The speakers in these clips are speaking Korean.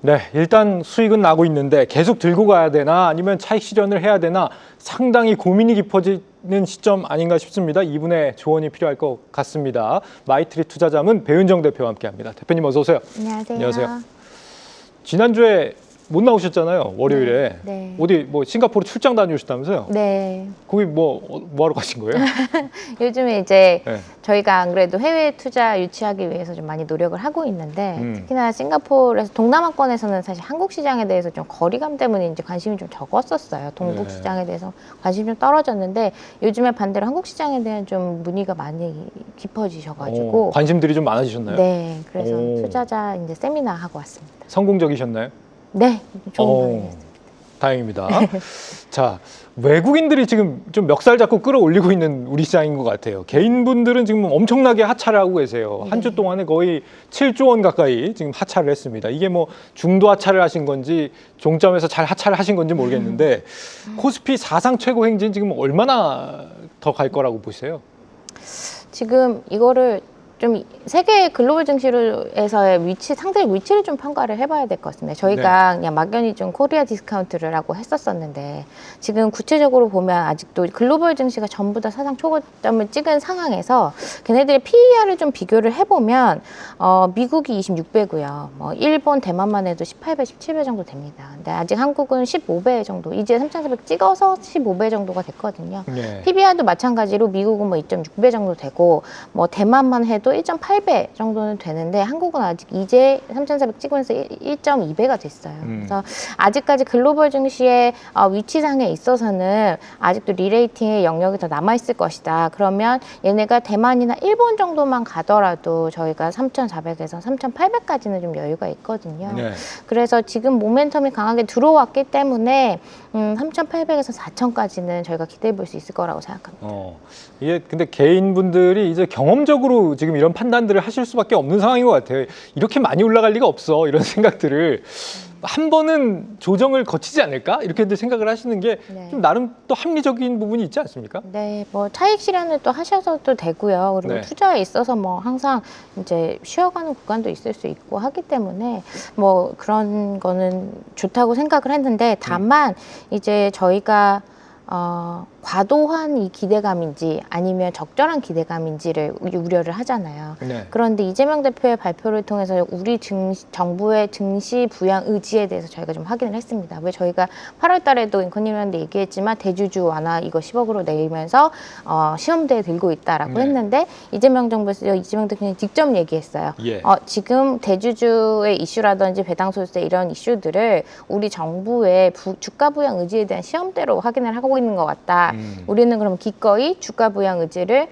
네, 일단 수익은 나고 있는데 계속 들고 가야 되나 아니면 차익 실현을 해야 되나 상당히 고민이 깊어지는 시점 아닌가 싶습니다. 이분의 조언이 필요할 것 같습니다. 마이트리 투자자문 배은정 대표와 함께합니다. 대표님 어서 오세요. 안녕하세요. 안녕하세요. 지난주에 못 나오셨잖아요. 월요일에. 네. 어디 뭐 싱가포르 출장 다녀오셨다면서요? 네. 거기 뭐 하러 가신 거예요? 요즘에 이제 네. 저희가 안 그래도 해외 투자 유치하기 위해서 좀 많이 노력을 하고 있는데 특히나 싱가포르에서 동남아권에서는 사실 한국 시장에 대해서 좀 거리감 때문에 이제 관심이 좀 적었었어요. 동북 네. 시장에 대해서 관심이 좀 떨어졌는데 요즘에 반대로 한국 시장에 대한 좀 문의가 많이 깊어지셔가지고 관심들이 좀 많아지셨나요? 네. 그래서 오. 투자자 이제 세미나 하고 왔습니다. 성공적이셨나요? 네. 좋은 반응이었습니다. 다행입니다. 자, 외국인들이 지금 좀 멱살 잡고 끌어올리고 있는 우리 시장인 것 같아요. 개인분들은 지금 엄청나게 하차를 하고 계세요. 한 주 동안에 거의 7조 원 가까이 지금 하차를 했습니다. 이게 뭐 중도 하차를 하신 건지 종점에서 잘 하차를 하신 건지 모르겠는데 코스피 사상 최고 행진 지금 얼마나 더 갈 거라고 보세요? 지금 이거를 좀 세계 글로벌 증시에서의 위치, 상대의 위치를 좀 평가를 해봐야 될 것 같습니다. 저희가 그냥 막연히 좀 코리아 디스카운트라고 했었었는데 지금 구체적으로 보면 아직도 글로벌 증시가 전부 다 사상 초고점을 찍은 상황에서 걔네들의 PER을 좀 비교를 해보면 미국이 26배고요. 뭐 일본, 대만만 해도 18배, 17배 정도 됩니다. 근데 아직 한국은 15배 정도, 이제 3,400 찍어서 15배 정도가 됐거든요. 네. PBR도 마찬가지로 미국은 뭐 2.6배 정도 되고 뭐 대만만 해도 1.8배 정도는 되는데 한국은 아직 이제 3,400 찍으면서 1.2배가 됐어요. 그래서 아직까지 글로벌 증시의 위치상에 있어서는 아직도 리레이팅의 영역이 더 남아있을 것이다. 그러면 얘네가 대만이나 일본 정도만 가더라도 저희가 3,400에서 3,800까지는 좀 여유가 있거든요. 네. 그래서 지금 모멘텀이 강하게 들어왔기 때문에 3,800에서 4,000까지는 저희가 기대해 볼 수 있을 거라고 생각합니다. 이게 근데 개인분들이 이제 경험적으로 지금 이런 판단들을 하실 수밖에 없는 상황인 것 같아요. 이렇게 많이 올라갈 리가 없어. 이런 생각들을 한 번은 조정을 거치지 않을까? 이렇게들 생각을 하시는 게 좀 네. 나름 또 합리적인 부분이 있지 않습니까? 네, 뭐 차익 실현을 또 하셔서도 되고요. 그리고 네. 투자에 있어서 뭐 항상 이제 쉬어가는 구간도 있을 수 있고 하기 때문에 뭐 그런 거는 좋다고 생각을 했는데 다만 이제 저희가 과도한 이 기대감인지 아니면 적절한 기대감인지를 우려를 하잖아요. 네. 그런데 이재명 대표의 발표를 통해서 우리 정부의 증시 부양 의지에 대해서 저희가 좀 확인을 했습니다. 왜 저희가 8월 달에도 앵커님한테 얘기했지만 대주주 완화 이거 10억으로 내면서 시험대에 들고 있다라고 네. 했는데 이재명 정부에서 이재명 대표님 직접 얘기했어요. 예. 지금 대주주의 이슈라든지 배당소득세 이런 이슈들을 우리 정부의 주가 부양 의지에 대한 시험대로 확인을 하고 있는 것 같다. 우리는 그럼 기꺼이 주가 부양 의지를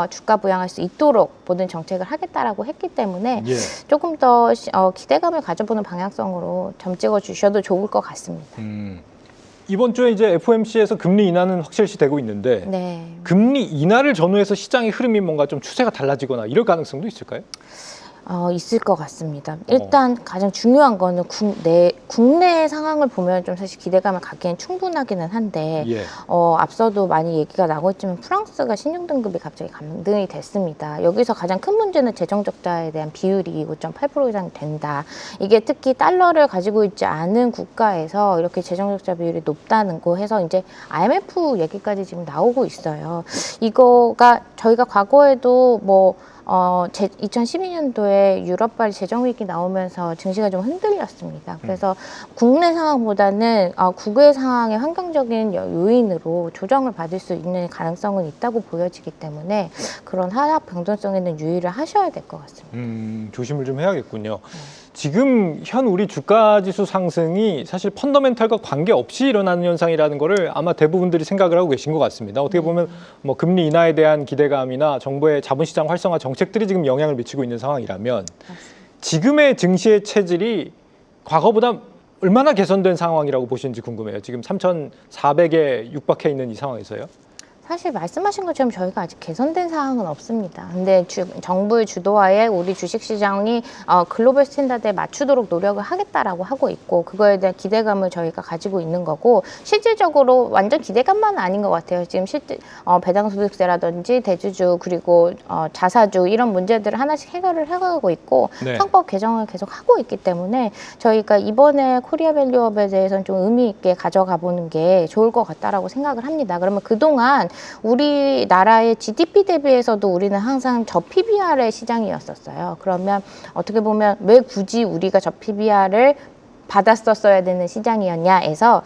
주가 부양할 수 있도록 모든 정책을 하겠다라고 했기 때문에 예. 조금 더 기대감을 가져보는 방향성으로 점 찍어 주셔도 좋을 것 같습니다. 이번 주에 이제 FOMC에서 금리 인하는 확실시 되고 있는데 네. 금리 인하를 전후해서 시장의 흐름이 뭔가 좀 추세가 달라지거나 이럴 가능성도 있을까요? 있을 것 같습니다. 일단 가장 중요한 거는 국내 상황을 보면 좀 사실 기대감을 갖기엔 충분하기는 한데 예. 앞서도 많이 얘기가 나고 있지만 프랑스가 신용등급이 갑자기 감등이 됐습니다. 여기서 가장 큰 문제는 재정적자에 대한 비율이 5.8% 이상 된다. 이게 특히 달러를 가지고 있지 않은 국가에서 이렇게 재정적자 비율이 높다는 거 해서 이제 IMF 얘기까지 지금 나오고 있어요. 이거가 저희가 과거에도 2012년도에 유럽발 재정위기 나오면서 증시가 좀 흔들렸습니다. 그래서 국내 상황보다는 국외 상황의 환경적인 요인으로 조정을 받을 수 있는 가능성은 있다고 보여지기 때문에 그런 하락 변동성에는 유의를 하셔야 될 것 같습니다. 조심을 좀 해야겠군요. 지금 현 우리 주가 지수 상승이 사실 펀더멘탈과 관계없이 일어나는 현상이라는 거를 아마 대부분들이 생각을 하고 계신 것 같습니다. 어떻게 보면 뭐 금리 인하에 대한 기대감이나 정부의 자본시장 활성화 정책들이 지금 영향을 미치고 있는 상황이라면 지금의 증시의 체질이 과거보다 얼마나 개선된 상황이라고 보시는지 궁금해요. 지금 3,400에 육박해 있는 이 상황에서요. 사실 말씀하신 것처럼 저희가 아직 개선된 사항은 없습니다. 근데 정부의 주도하에 우리 주식시장이 글로벌 스탠다드에 맞추도록 노력을 하겠다라고 하고 있고 그거에 대한 기대감을 저희가 가지고 있는 거고 실질적으로 완전 기대감만 아닌 것 같아요. 지금 실제 배당소득세라든지 대주주 그리고 자사주 이런 문제들을 하나씩 해결을 해가고 있고 네. 상법 개정을 계속 하고 있기 때문에 저희가 이번에 코리아 밸류업에 대해서는 좀 의미 있게 가져가 보는 게 좋을 것 같다라고 생각을 합니다. 그러면 그동안 우리나라의 GDP 대비해서도 우리는 항상 저PBR의 시장이었었어요. 그러면 어떻게 보면 왜 굳이 우리가 저PBR을 받았었어야 되는 시장이었냐에서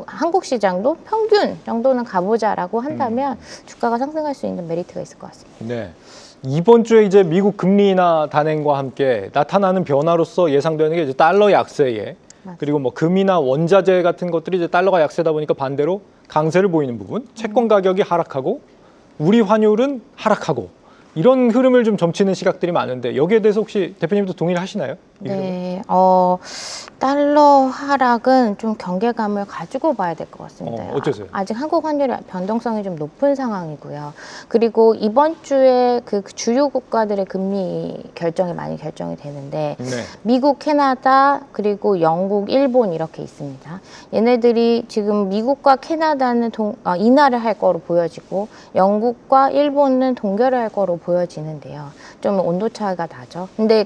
한국 시장도 평균 정도는 가보자라고 한다면 주가가 상승할 수 있는 메리트가 있을 것 같습니다. 네. 이번 주에 이제 미국 금리 인하 단행과 함께 나타나는 변화로서 예상되는 게 이제 달러 약세에 맞습니다. 그리고 뭐 금이나 원자재 같은 것들이 이제 달러가 약세다 보니까 반대로 강세를 보이는 부분, 채권 가격이 하락하고 우리 환율은 하락하고 이런 흐름을 좀 점치는 시각들이 많은데 여기에 대해서 혹시 대표님도 동의를 하시나요? 이 흐름을? 네, 달러 하락은 좀 경계감을 가지고 봐야 될 것 같습니다. 어째서요? 아직 한국 환율의 변동성이 좀 높은 상황이고요. 그리고 이번 주에 그 주요 국가들의 금리 결정이 많이 결정이 되는데 네. 미국, 캐나다, 그리고 영국, 일본 이렇게 있습니다. 얘네들이 지금 미국과 캐나다는 인하를 할 거로 보여지고 영국과 일본은 동결을 할 거로 보여지는데요. 좀 온도 차이가 나죠. 근데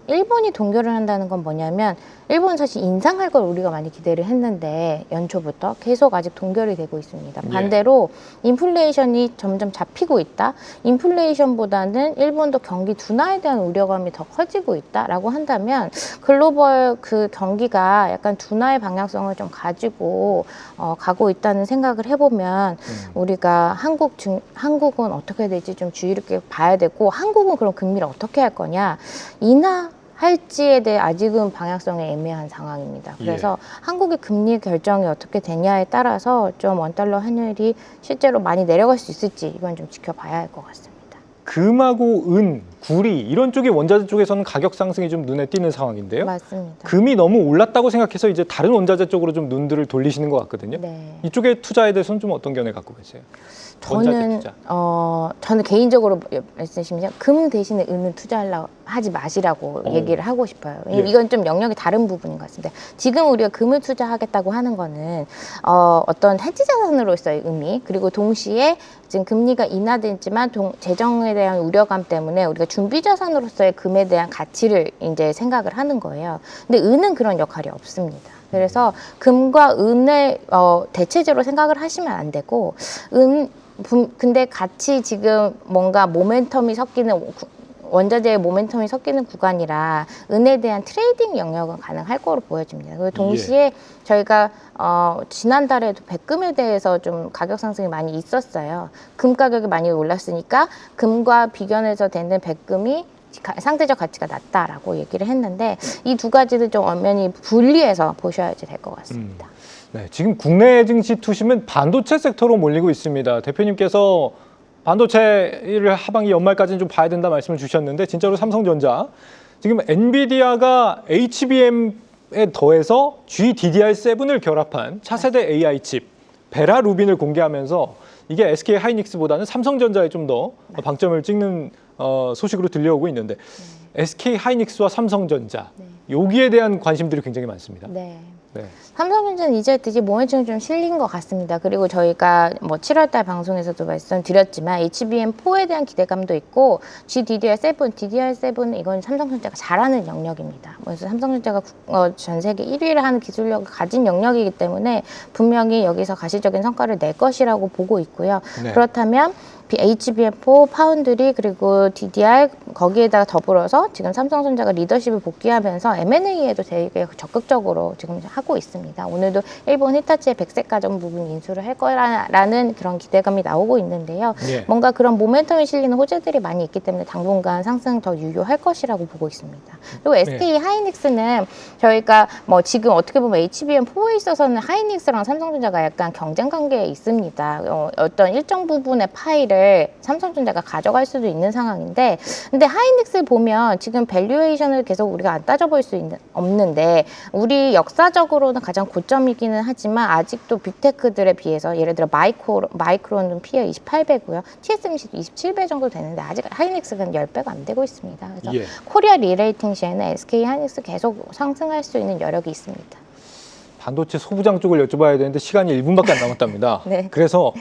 일본이 동결을 한다는 건 뭐냐면 일본은 사실 인상할 걸 우리가 많이 기대를 했는데 연초부터 계속 아직 동결이 되고 있습니다. 반대로 인플레이션이 점점 잡히고 있다. 인플레이션보다는 일본도 경기 둔화에 대한 우려감이 더 커지고 있다라고 한다면 글로벌 그 경기가 약간 둔화의 방향성을 좀 가지고 가고 있다는 생각을 해보면 우리가 한국은 어떻게 될지 좀 주의 깊게 봐야 되고 한국은 그럼 금리를 어떻게 할 거냐 할지에 대해 아직은 방향성이 애매한 상황입니다. 그래서 한국의 금리 결정이 어떻게 되냐에 따라서 좀 원달러 환율이 실제로 많이 내려갈 수 있을지 이건 좀 지켜봐야 할 것 같습니다. 금하고 은, 구리 이런 쪽의 원자재 쪽에서는 가격 상승이 좀 눈에 띄는 상황인데요. 맞습니다. 금이 너무 올랐다고 생각해서 이제 다른 원자재 쪽으로 좀 눈들을 돌리시는 것 같거든요. 네. 이쪽의 투자에 대해서는 좀 어떤 견해 갖고 계세요? 저는 개인적으로 말씀드리면 금 대신에 은은 하지 마시라고 얘기를 하고 싶어요. 이건 좀 영역이 다른 부분인 것 같습니다. 지금 우리가 금을 투자하겠다고 하는 거는 어떤 해지 자산으로서의 의미 그리고 동시에 지금 금리가 인하됐지만 재정에 대한 우려감 때문에 우리가 준비 자산으로서의 금에 대한 가치를 이제 생각을 하는 거예요. 근데 은은 그런 역할이 없습니다. 그래서 금과 은을 대체제로 생각을 하시면 안 되고 근데 같이 지금 뭔가 모멘텀이 섞이는 원자재의 모멘텀이 섞이는 구간이라 은에 대한 트레이딩 영역은 가능할 거로 보여집니다. 그리고 동시에 저희가 지난달에도 백금에 대해서 좀 가격 상승이 많이 있었어요. 금 가격이 많이 올랐으니까 금과 비견해서 되는 백금이 상대적 가치가 낮다라고 얘기를 했는데 이 두 가지는 좀 엄연히 분리해서 보셔야지 될 것 같습니다. 네, 지금 국내 증시 투심은 반도체 섹터로 몰리고 있습니다. 대표님께서 반도체를 하반기 연말까지는 좀 봐야 된다 말씀을 주셨는데 진짜로 삼성전자 지금 엔비디아가 HBM에 더해서 GDDR7을 결합한 차세대 AI 칩 베라 루빈을 공개하면서 이게 SK 하이닉스보다는 삼성전자에 좀 더 방점을 찍는 소식으로 들려오고 있는데 SK 하이닉스와 삼성전자 여기에 대한 관심들이 굉장히 많습니다. 네. 네. 삼성전자는 이제 드디어 모멘텀이 좀 실린 것 같습니다. 그리고 저희가 뭐 7월달 방송에서도 말씀드렸지만 HBM4에 대한 기대감도 있고 GDDR7, DDR7은 이건 삼성전자가 잘하는 영역입니다. 그래서 삼성전자가 전 세계 1위를 하는 기술력을 가진 영역이기 때문에 분명히 여기서 가시적인 성과를 낼 것이라고 보고 있고요. 네. 그렇다면 HBM4, 파운드리 그리고 DDR 거기에다가 더불어서 지금 삼성전자가 리더십을 복귀하면서 M&A에도 되게 적극적으로 지금 하고 있습니다. 오늘도 일본 히타치의 백색 가전 부분 인수를 할 거라는 그런 기대감이 나오고 있는데요. 뭔가 그런 모멘텀이 실리는 호재들이 많이 있기 때문에 당분간 상승 더 유효할 것이라고 보고 있습니다. 그리고 SK 하이닉스는 저희가 뭐 지금 어떻게 보면 HBM4에 있어서는 하이닉스랑 삼성전자가 약간 경쟁 관계에 있습니다. 어떤 일정 부분의 파이를 주가를 삼성전자가 가져갈 수도 있는 상황인데, 근데 하이닉스 보면 지금 밸류에이션을 계속 우리가 안 따져볼 수 없는데, 우리 역사적으로는 가장 고점이기는 하지만 아직도 빅테크들에 비해서 예를 들어 마이크론은 PE 28배고요. TSMC도 27배 정도 되는데 아직 하이닉스가 10배가 안 되고 있습니다. 그래서 예. 코리아 리레이팅 시에는 SK 하이닉스 계속 상승할 수 있는 여력이 있습니다. 반도체 소부장 쪽을 여쭤봐야 되는데 시간이 1분밖에 안 남았답니다. 네. 그래서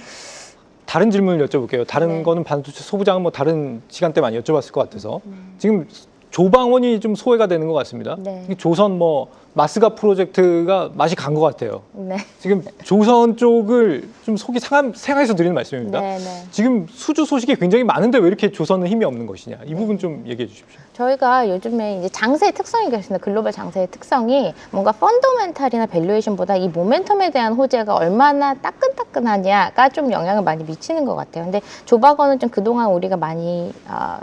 다른 질문을 여쭤볼게요. 다른 네. 거는 반도체 소부장은 뭐 다른 시간대 많이 여쭤봤을 것 같아서 지금 조방원이 좀 소외가 되는 것 같습니다. 네. 조선 뭐 마스가 프로젝트가 맛이 간 것 같아요. 네. 지금 조선 쪽을 좀 속이 상해서 드리는 말씀입니다. 네, 네. 지금 수주 소식이 굉장히 많은데 왜 이렇게 조선은 힘이 없는 것이냐. 이 부분 좀 얘기해 주십시오. 저희가 요즘에 이제 장세의 특성이 그렇습니다. 글로벌 장세의 특성이 뭔가 펀더멘탈이나 밸류에이션보다 이 모멘텀에 대한 호재가 얼마나 따끈따끈하냐가 좀 영향을 많이 미치는 것 같아요. 근데 조박원은 좀 그동안 우리가 많이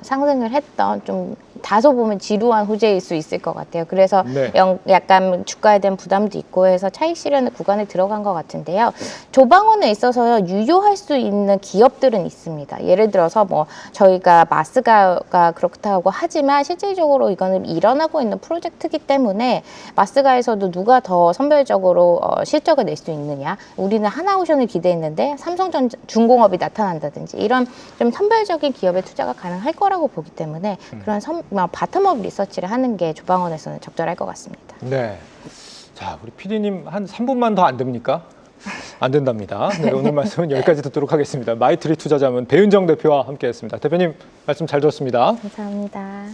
상승을 했던 좀 다소 보면 지루한 호재일 수 있을 것 같아요. 그래서 네. 약간 주가에 대한 부담도 있고 해서 차익 실현 구간에 들어간 것 같은데요. 조방원에 있어서 유효할 수 있는 기업들은 있습니다. 예를 들어서 뭐 저희가 마스가가 그렇다고 하지만 실질적으로 이거는 일어나고 있는 프로젝트이기 때문에 마스가에서도 누가 더 선별적으로 실적을 낼 수 있느냐. 우리는 하나오션을 기대했는데 삼성중공업이 나타난다든지 이런 좀 선별적인 기업에 투자가 가능할 거라고 보기 때문에 그런 바텀업 리서치를 하는 게 조방원에서는 적절할 것 같습니다. 네. 자, 우리 PD님 한 3분만 더 안 됩니까? 안 된답니다. 네, 오늘 말씀은 여기까지 듣도록 하겠습니다. 마이트리 투자자문 배윤정 대표와 함께했습니다. 대표님 말씀 잘 들었습니다. 감사합니다.